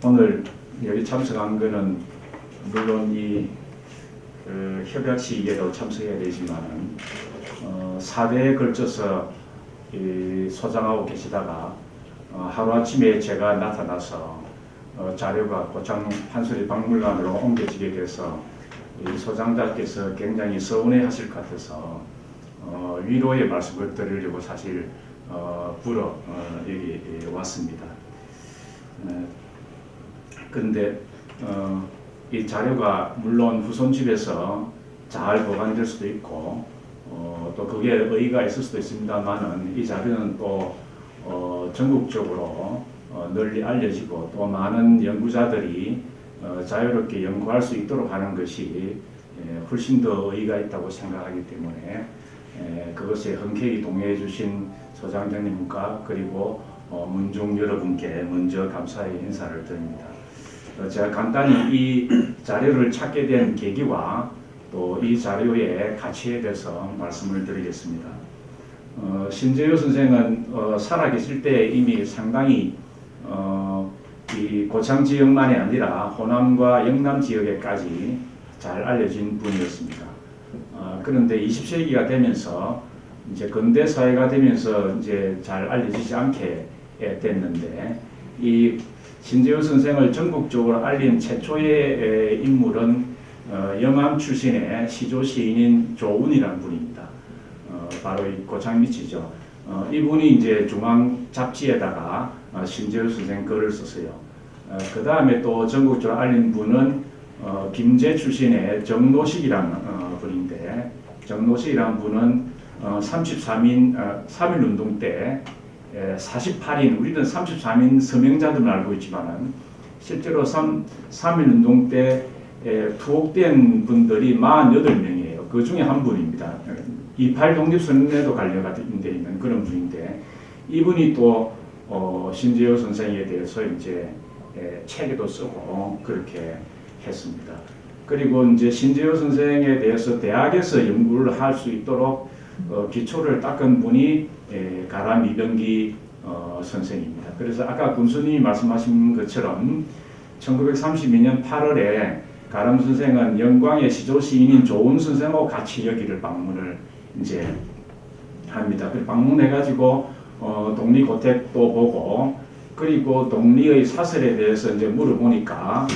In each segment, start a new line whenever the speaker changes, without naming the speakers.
오늘 여기 참석한 거는 물론 이 협약 시기에도 참석해야 되지만은 4대에 걸쳐서 이 소장하고 계시다가 하루아침에 제가 나타나서 자료가 고창 판소리 박물관으로 옮겨지게 돼서 이 소장자께서 굉장히 서운해 하실 것 같아서 위로의 말씀을 드리려고 사실 여기 왔습니다. 그런데 이 자료가 물론 후손집에서 잘 보관될 수도 있고 또 그게 의의가 있을 수도 있습니다만은 이 자료는 또 전국적으로 널리 알려지고 또 많은 연구자들이 자유롭게 연구할 수 있도록 하는 것이 훨씬 더 의의가 있다고 생각하기 때문에 그것에 흔쾌히 동의해 주신 소장장님과 그리고 문중 여러분께 먼저 감사의 인사를 드립니다. 제가 간단히 이 자료를 찾게 된 계기와 또 이 자료의 가치에 대해서 말씀을 드리겠습니다. 신재효 선생은 살아계실 때 이미 상당히 이 고창 지역만이 아니라 호남과 영남 지역에까지 잘 알려진 분이었습니다. 그런데 20세기가 되면서 이제 근대 사회가 되면서 이제 잘 알려지지 않게 됐는데 이 신재효 선생을 전국적으로 알린 최초의 인물은 영암 출신의 시조 시인인 조운이라는 분입니다. 바로 이 고창 밑이죠. 이분이 이제 중앙 잡지에다가 신재효 선생 글을 썼어요. 그 다음에 또 전국적으로 알린 분은 김제 출신의 정노식이라는 분인데 정노식이라는 분은 3.1운동 때 48인, 우리는 33인 서명자들만 알고 있지만은 실제로 3.1운동 때 투옥된 분들이 48명이에요. 그 중에 한 분입니다. 28 독립선언에도 관련돼 있는 그런 분인데 이분이 또 신재효 선생에 대해서 이제 책에도 쓰고 그렇게 했습니다. 그리고 이제 신재효 선생에 대해서 대학에서 연구를 할 수 있도록 기초를 닦은 분이 가람 이병기 선생입니다. 그래서 아까 군수님이 말씀하신 것처럼 1932년 8월에 가람 선생은 영광의 시조 시인인 조운 선생하고 같이 여기를 방문을 이제 합니다. 방문해가지고 독리고택도 보고 그리고 독리의 사설에 대해서 이제 물어보니까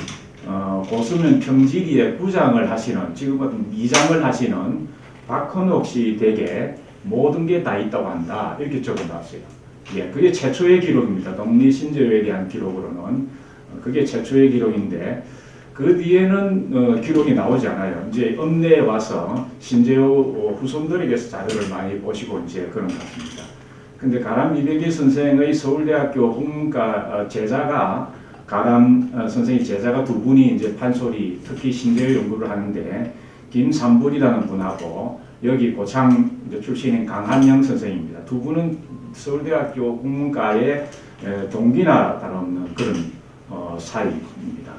고수면 평지리에 구장을 하시는 지금 미장을 하시는 박헌옥 씨 댁에 모든 게 다 있다고 한다 이렇게 적어놨어요. 예, 그게 최초의 기록입니다. 독리 신재효에 대한 기록으로는 그게 최초의 기록인데 그 뒤에는 기록이 나오지 않아요. 이제 읍내에 와서 신재효 후손들에게서 자료를 많이 보시고 이제 그런 것 같습니다. 근데 가람 이병기 선생의 서울대학교 국문과 제자가 가람 선생의 제자가 두 분이 이제 판소리 특히 신재효 연구를 하는데 김삼불이라는 분하고 여기 고창 출신인 강한영 선생입니다. 두 분은 서울대학교 국문과의 동기나 다름없는 그런 사이입니다.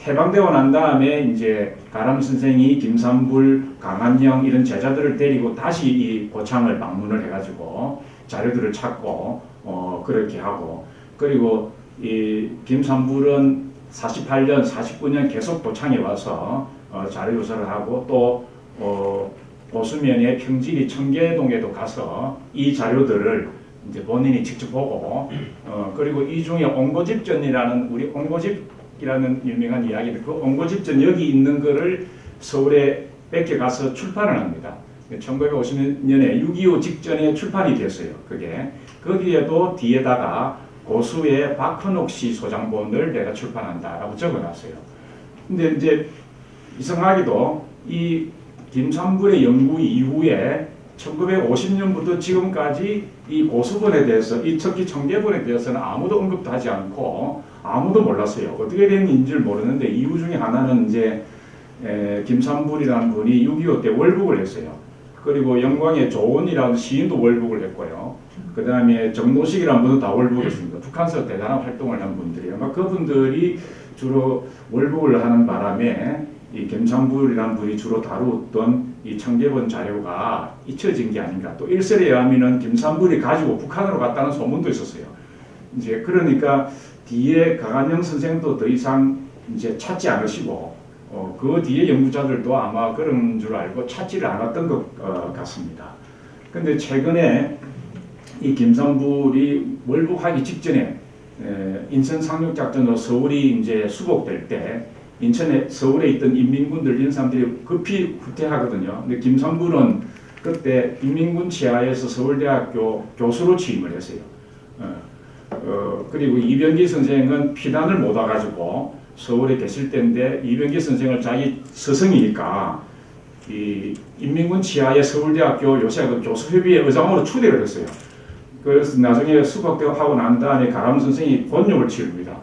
해방되고 난 다음에 이제 가람 선생이 김삼불, 강한영 이런 제자들을 데리고 다시 이 고창을 방문을 해가지고 자료들을 찾고 그렇게 하고 그리고 이 김삼불은 48년, 49년 계속 고창에 와서 자료 조사를 하고 또 보수면의 평지리 청계동에도 가서 이 자료들을 이제 본인이 직접 보고 그리고 이 중에 옹고집전이라는 우리 옹고집이라는 유명한 이야기인데 그 옹고집전 여기 있는 거를 서울에 뺏겨 가서 출판을 합니다. 1950년에 6.25 직전에 출판이 됐어요. 그게 거기에도 뒤에다가 고수의 박헌옥 씨 소장본을 내가 출판한다라고 적어놨어요. 근데 이제 이상하게도 이 김삼불의 연구 이후에 1950년부터 지금까지 이 고수본에 대해서 이 특히 청계본에 대해서는 아무도 언급도 하지 않고 아무도 몰랐어요. 어떻게 된인지를 모르는데 이유 중에 하나는 이제 김삼불이라는 분이 6.25 때 월북을 했어요. 그리고 영광의 조원이라는 시인도 월북을 했고요. 그 다음에 정노식이라는 분도 다 월북했습니다. 북한에서 대단한 활동을 한 분들이에요. 그분들이 주로 월북을 하는 바람에 이 김삼불이라는 분이 주로 다루었던 이 청계본 자료가 잊혀진 게 아닌가. 또 일설에 의하면은 김삼불이 가지고 북한으로 갔다는 소문도 있었어요. 이제 그러니까 뒤에 강한영 선생도 더 이상 이제 찾지 않으시고 그 뒤에 연구자들도 아마 그런 줄 알고 찾지를 않았던 것 같습니다. 근데 최근에 이 김삼불이 월북하기 직전에 인천 상륙작전으로 서울이 이제 수복될 때 서울에 있던 인민군들 이런 사람들이 급히 후퇴하거든요. 근데 김삼불은 그때 인민군 치하에서 서울대학교 교수로 취임을 했어요. 그리고 이병기 선생은 피난을 못 와가지고 서울에 계실 때인데 이병기 선생을 자기 스승이니까 이 인민군 치하의 서울대학교 요새 그 교수협의회 의장으로 추대를 했어요. 그래서 나중에 수박하고 난 다음에 가람 선생이 권력을 치릅니다.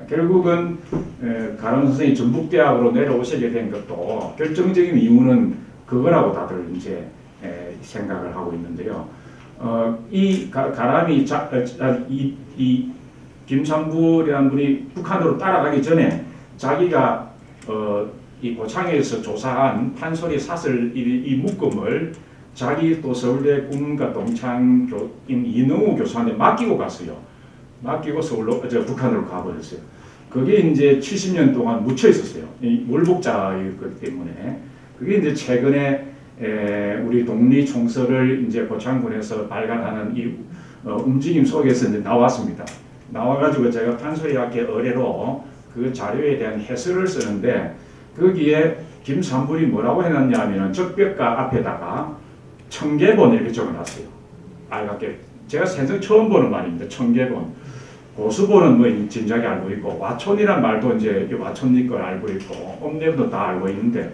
결국은 가람 선생이 전북대학으로 내려오시게 된 것도 결정적인 이유는 그거라고 다들 이제 생각을 하고 있는데요. 이 가람이 이 김삼불이라는 분이 북한으로 따라가기 전에 자기가 이 고창에서 조사한 판소리 사슬 이 묶음을 자기 또 서울대 국문과 동창인 이능우 교수한테 맡기고 갔어요. 맡기고 북한으로 가버렸어요. 그게 이제 70년 동안 묻혀 있었어요. 이 월북자였기 때문에. 그게 이제 최근에 우리 독립총서를 이제 고창군에서 발간하는 이 움직임 속에서 이제 나왔습니다. 나와가지고 제가 판소리학계 의뢰로 그 자료에 대한 해설을 쓰는데 거기에 김삼불이 뭐라고 해놨냐면은 적벽가 앞에다가 청계본 이렇게 적어놨어요. 빨갛게. 제가 생전 처음 보는 말입니다. 청계본. 고수본은 뭐 진작에 알고 있고 와촌이란 말도 이제 와촌리 걸 알고 있고 엄내분도 다 알고 있는데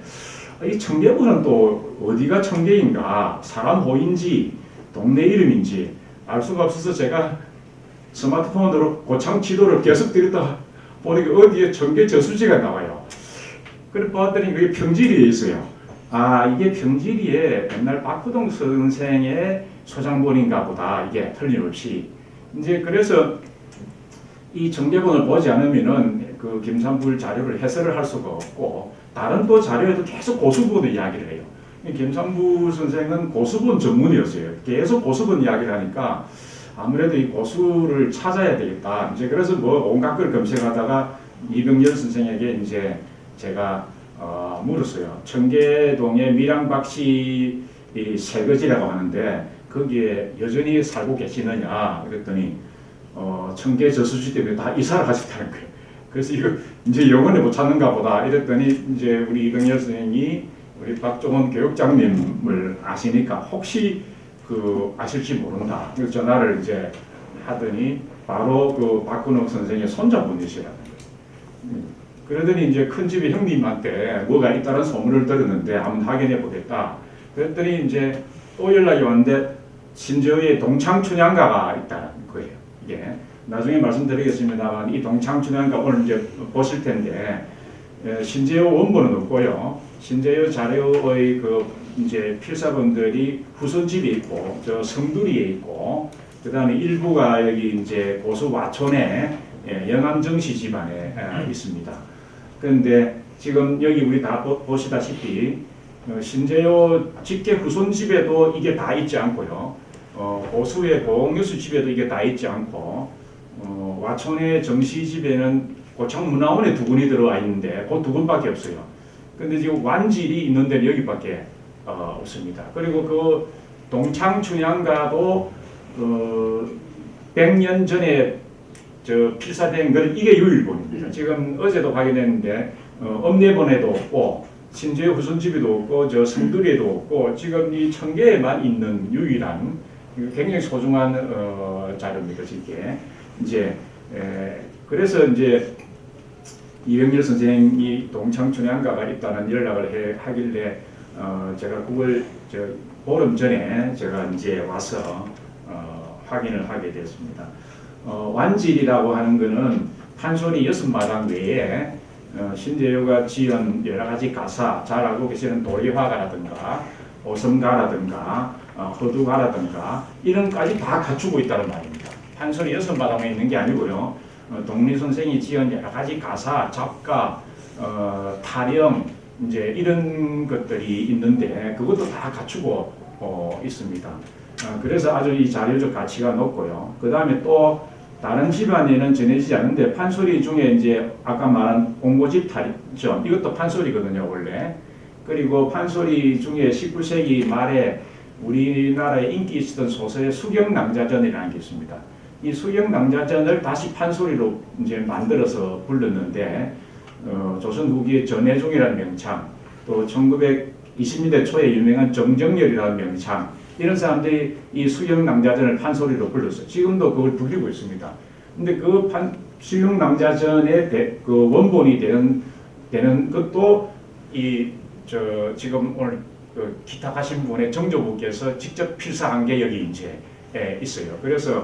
이 청계본은 또 어디가 청계인가 사람 호인지 동네 이름인지 알 수가 없어서 제가 스마트폰으로 고창 지도를 계속 들였다 보니까 어디에 청계 저수지가 나와요. 그래 봤더니 그게 평지리에 있어요. 아, 이게 평지리에 옛날 박부동 선생의 소장본인가 보다. 이게 틀림없이. 이제 그래서 이 청계본을 보지 않으면은 그 김삼불 자료를 해설을 할 수가 없고 다른 또 자료에도 계속 고수본의 이야기를 해요. 김삼불 선생은 고수본 전문이었어요. 계속 고수본 이야기를 하니까 아무래도 이 고수를 찾아야 되겠다. 이제 그래서 뭐 온갖 걸 검색하다가 이병열 선생에게 이제 제가 물었어요. 청계동의 밀양박씨 세거지라고 하는데 거기에 여전히 살고 계시느냐 그랬더니 청계 저수지 때문에 다 이사를 하셨다는 거예요. 그래서 이거 이제 영원히 못 찾는가 보다 이랬더니 이제 우리 이병열 선생이 우리 박종원 교육장님을 아시니까 혹시 그 아실지 모른다. 그래서 전화를 이제 하더니 바로 그 박근옥 선생의 손자분이시라는 거예요. 그러더니 이제 큰 집의 형님한테 뭐가 있다는 소문을 들었는데 한번 확인해 보겠다. 그랬더니 이제 또 연락이 왔는데 신저의 동창춘향가가 있다는 거예요. 이게 나중에 말씀드리겠습니다만 이 동창춘향가 오늘 이제 보실 텐데 신재호 원본은 없고요. 신재호 자료의 그 이제 필사본들이 후손집에 있고 저 성두리에 있고 그다음에 일부가 여기 이제 고수 와촌에 영암정씨 집안에 있습니다. 그런데 지금 여기 우리 다 보시다시피 신재호 직계 후손 집에도 이게 다 있지 않고요. 고수의 보홍교수 집에도 이게 다 있지 않고 와촌의 정씨 집에는 고창문화원에 두 분이 들어와 있는데 그 두 분밖에 없어요. 근데 지금 완질이 있는 데는 여기밖에 없습니다. 그리고 그 동창춘향가도 100년 전에 저 필사된 건 이게 유일본입니다. 지금 어제도 확인했는데 엄내본에도 없고 신재호 후손집에도 없고 저 성두리에도 없고 지금 이 청계에만 있는 유일한 굉장히 소중한 자료입니다. 이게 이제 그래서 이제 이병렬 선생이 동창춘향가가 있다는 연락을 하길래 제가 그걸 보름 전에 제가 이제 와서 확인을 하게 됐습니다. 완질이라고 하는 것은 판소리 6마당 외에 신재호가 지은 여러 가지 가사, 잘 알고 계시는 도리화가라든가 오성가라든가 허두가라든가 이런까지 다 갖추고 있다는 말입니다. 판소리 6마당에 있는 게 아니고요. 독립 선생이 지은 여러 가지 가사, 작가, 타령 이제 이런 것들이 있는데 그것도 다 갖추고 있습니다. 그래서 아주 이 자료적 가치가 높고요. 그 다음에 또 다른 집안에는 전해지지 않는데 판소리 중에 이제 아까 말한 옹고집 탈전 이것도 판소리거든요 원래. 그리고 판소리 중에 19세기 말에 우리나라에 인기 있었던 소설의 수경낭자전이라는 게 있습니다. 이 수경낭자전을 다시 판소리로 이제 만들어서 불렀는데 조선 후기의 전해종이라는 명창, 또 1920년대 초에 유명한 정정열이라는 명창, 이런 사람들이 이 수경낭자전을 판소리로 불렀어요. 지금도 그걸 불리고 있습니다. 근데 그 수경낭자전의 그 원본이 되는 것도 지금 오늘 기탁하신 분의 정조부께서 직접 필사한 게 여기 이제 있어요. 그래서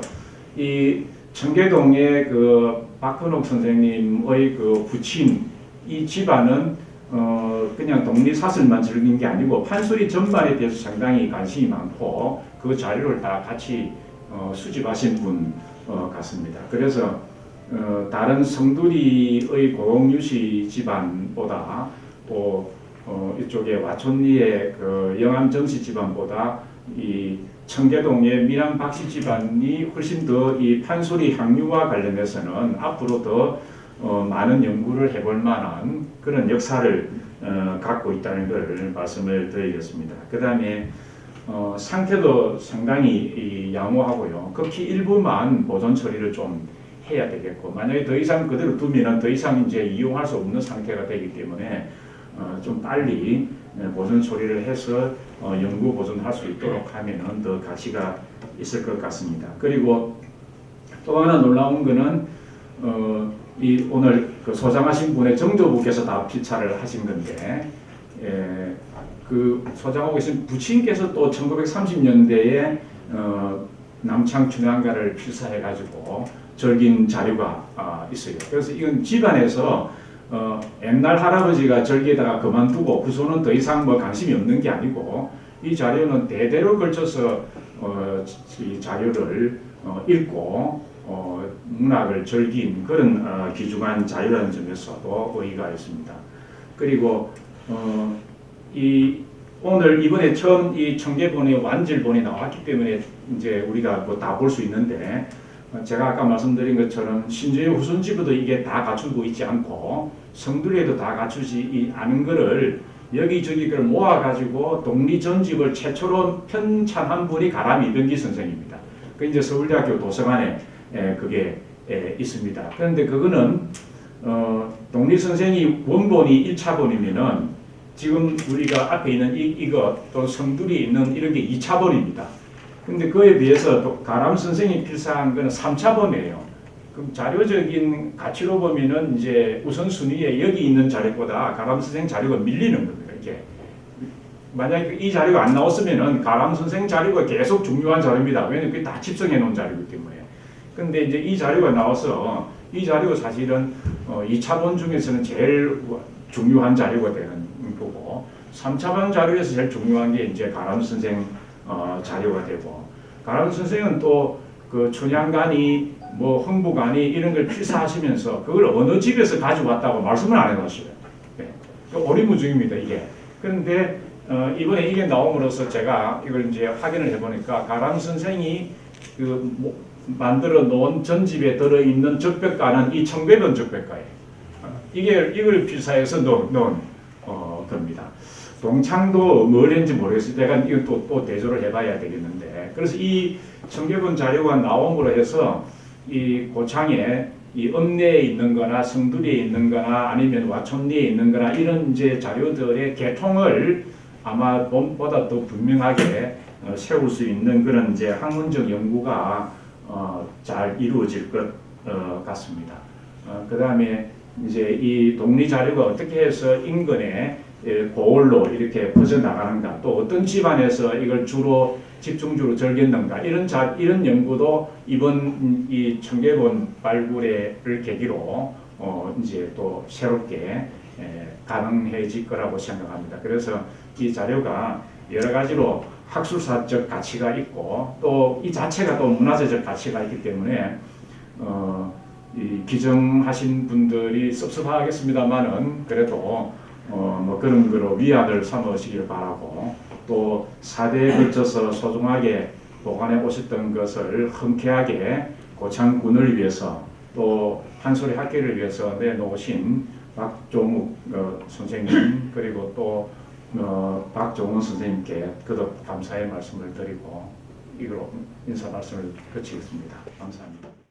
이 청계동의 그 박근옥 선생님의 그 부친 이 집안은 그냥 독립사설만 즐긴 게 아니고 판소리 전반에 대해서 상당히 관심이 많고 그 자료를 다 같이 수집하신 분 같습니다. 그래서 다른 성두리의 고용유씨 집안보다 또 이쪽에 와촌리의 그 영암정씨 집안보다 이 청계동의 밀양 박씨 집안이 훨씬 더 이 판소리 향유와 관련해서는 앞으로 더 많은 연구를 해볼 만한 그런 역사를 갖고 있다는 걸 말씀을 드리겠습니다. 그 다음에 상태도 상당히 양호하고요. 극히 일부만 보존 처리를 좀 해야 되겠고, 만약에 더 이상 그대로 두면 더 이상 이제 이용할 수 없는 상태가 되기 때문에 좀 빨리 보존 처리를 해서 연구 보존할 수 있도록 하면은 더 가치가 있을 것 같습니다. 그리고 또 하나 놀라운 거는 이 오늘 그 소장하신 분의 정조부께서 다 필사를 하신 건데, 그 소장하고 계신 부친께서 또 1930년대에 남창 춘향가를 필사해가지고 절긴 자료가 있어요. 그래서 이건 집안에서 옛날 할아버지가 절기에다가 그만두고 후손은 더 이상 뭐 관심이 없는 게 아니고 이 자료는 대대로 걸쳐서 이 자료를 읽고 문학을 즐긴 그런 귀중한 자료라는 점에서도 의의가 있습니다. 그리고 오늘 이번에 처음 이 청계본이 완질본이 나왔기 때문에 이제 우리가 뭐 다 볼 수 있는데, 제가 아까 말씀드린 것처럼 신주의 후손집에도 이게 다 갖추고 있지 않고 성두리에도 다 갖추지 않은 거를 여기저기 걸 모아가지고 독리전집을 최초로 편찬한 분이 가람 이병기 선생입니다. 그 이제 서울대학교 도서관에 그게 있습니다. 그런데 그거는 독립선생이 원본이 1차본이면은 지금 우리가 앞에 있는 이거 또 성두리에 있는 이런 게 2차본입니다. 근데 그에 비해서 또 가람 선생이 필사한 거는 3차본이에요. 그럼 자료적인 가치로 보면은 이제 우선순위에 여기 있는 자료보다 가람 선생 자료가 밀리는 겁니다. 이게 만약에 이 자료가 안 나왔으면은 가람 선생 자료가 계속 중요한 자료입니다. 왜냐면 그게 다 집성해 놓은 자료이기 때문에. 근데 이제 이 자료가 나와서 이 자료가 사실은 2차본 중에서는 제일 중요한 자료가 되는 거고 3차본 자료에서 제일 중요한 게 이제 가람 선생 자료가 되고, 가람 선생은 또 그 춘향간이 뭐 흥부간이 이런 걸 필사하시면서 그걸 어느 집에서 가져왔다고 말씀을 안 해놨어요. 네. 오리무중입니다 이게. 그런데 이번에 이게 나옴으로써 제가 이걸 이제 확인을 해보니까 가람 선생이 만들어 놓은 전집에 들어있는 적벽가는 이 청계본 적벽가예요. 이걸 필사해서 넣은 겁니다. 동창도 뭐랬는지 모르겠어요. 내가 이건 또 대조를 해봐야 되겠는데, 그래서 이 청계본 자료가 나옴으로 해서 이 고창에 이 읍내에 있는 거나 성두리에 있는 거나 아니면 와촌리에 있는 거나 이런 이제 자료들의 개통을 아마 보다 더 분명하게 세울 수 있는 그런 이제 학문적 연구가 잘 이루어질 것 같습니다. 그 다음에 이제 이 독리 자료가 어떻게 해서 인근에 고을로 이렇게 퍼져나가는가, 또 어떤 집안에서 이걸 주로 집중주로 절겼는가, 이런 연구도 이번 이 청계본 발굴을 계기로 이제 또 새롭게 가능해질 거라고 생각합니다. 그래서 이 자료가 여러 가지로 학술사적 가치가 있고 또 이 자체가 또 문화재적 가치가 있기 때문에 이 기증하신 분들이 섭섭하겠습니다만은 그래도 뭐 그런 거로 위안을 삼으시길 바라고, 또 4대에 걸쳐서 소중하게 보관해 오셨던 것을 흔쾌하게 고창군을 위해서 또 한소리 학교를 위해서 내놓으신 박종욱 선생님 그리고 또 박종원 선생님께 거듭 감사의 말씀을 드리고 이걸로 인사 말씀을 그치겠습니다. 감사합니다.